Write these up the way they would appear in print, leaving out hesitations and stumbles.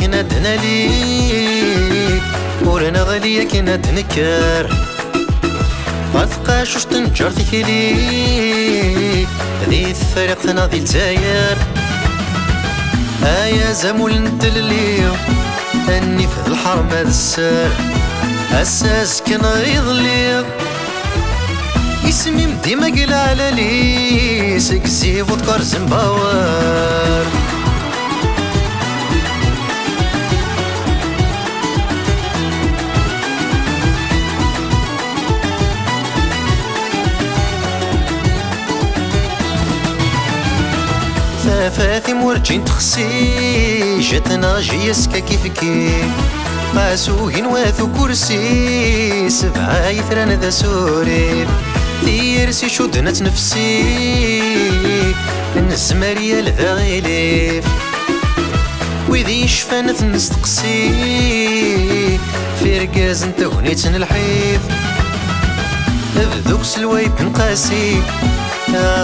ندنا ليك ورنا غالية كي ندنكر غتبقى واش تنجر تكلي ذي الفريق تناضي التاير يا زمول ندللي اني في الحرم هذا السار اساس كان غيظلي اسمي ديما قلا على لي سكسيف وذكر زنباور ثافاثم ورجين تخسي جاتنا جيسكا كيفكي قاسوهين واثو كرسي سبعة يثران ذا سوري ثيرسي شدنت نفسي النسمارية لذا غيليف وذي شفانت نستقسي في رقاز انت هنيت الحيف بذوك سلوايب نقاسي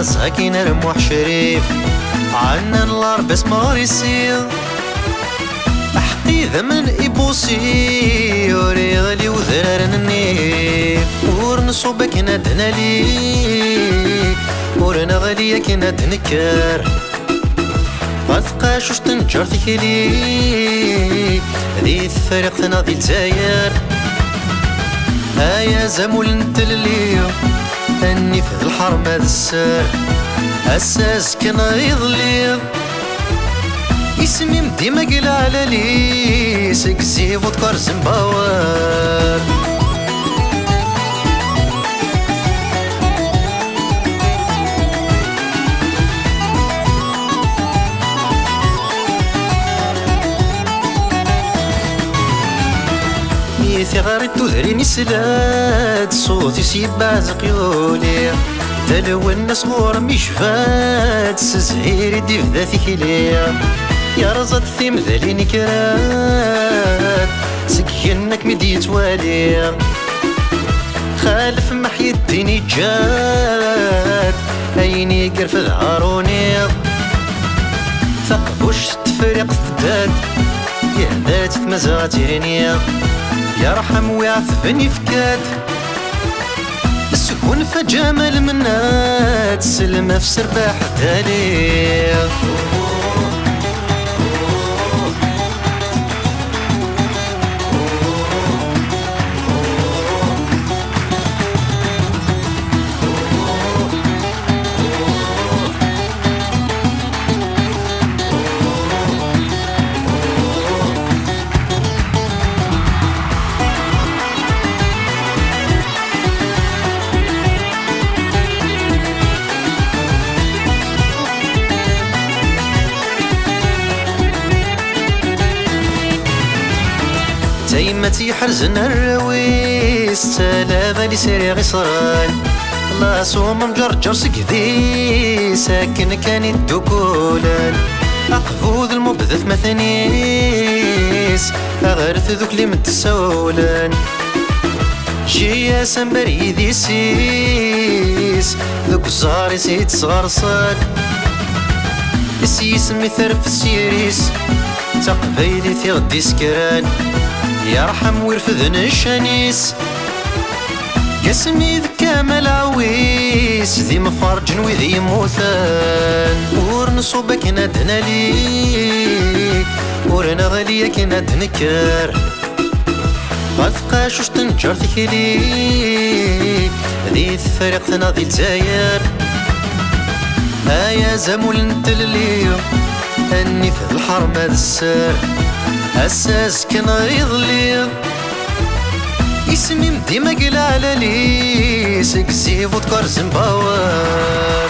صاكين رموح شريف عنا النار بس ما يصير احقي ذمن إبوسي يوري غلي وذرار النيف ورنصوبك ندنا لي ورنا غالية كي ندنكر غتبقاش واش تنجر تكلي ذي الفريق تناضي التاير يا زمول ندللي اني في الحرم هذا السار اساس كان غيظلي اسمي ديما قلا على لي سكسيف وذكر زنباور ميثي غاري تذريني سلاد صوتي سيبا زقيولي تلو الناس غور ميشفات سزهيري دي فذا ثكلي يا رزات ثيم ذاليني كرات سكينك مدي توالي خالف محي الديني جات عيني قرف ذعاروني ثقبوش تفريق تداد يا ذات تمزغات يريني يا رحم ويعثفني فكاد سكون فجمال منات سلمة في سرباح التالي تيمتي حرزن الرويس تلافا لي سيري غصران الله صوم مجرجر سكذي ساكن كان الدكولان أقفوذ المبذث مثنيس أغرث ذوك لي متسولان جيا سنبري ذي سيس ذوك الزهر سيت صغرصان السيس مثرف السيريس تقبيلي ثغدي سكران يرحم ويرفذن الشنيس قسمي ذكا ملاويس ذي مفرج وذي موثان ورنصوبك ندنا لي ورنا غالية كي ندنكر غتبقاش واش تنجر تكلي ذي الفريق تناضي التاير يا زمول ندللي اني في الحرم هذا السار اساس كان غيظلي اسمي ديما قلا على لي سكسيف وذكر زنباور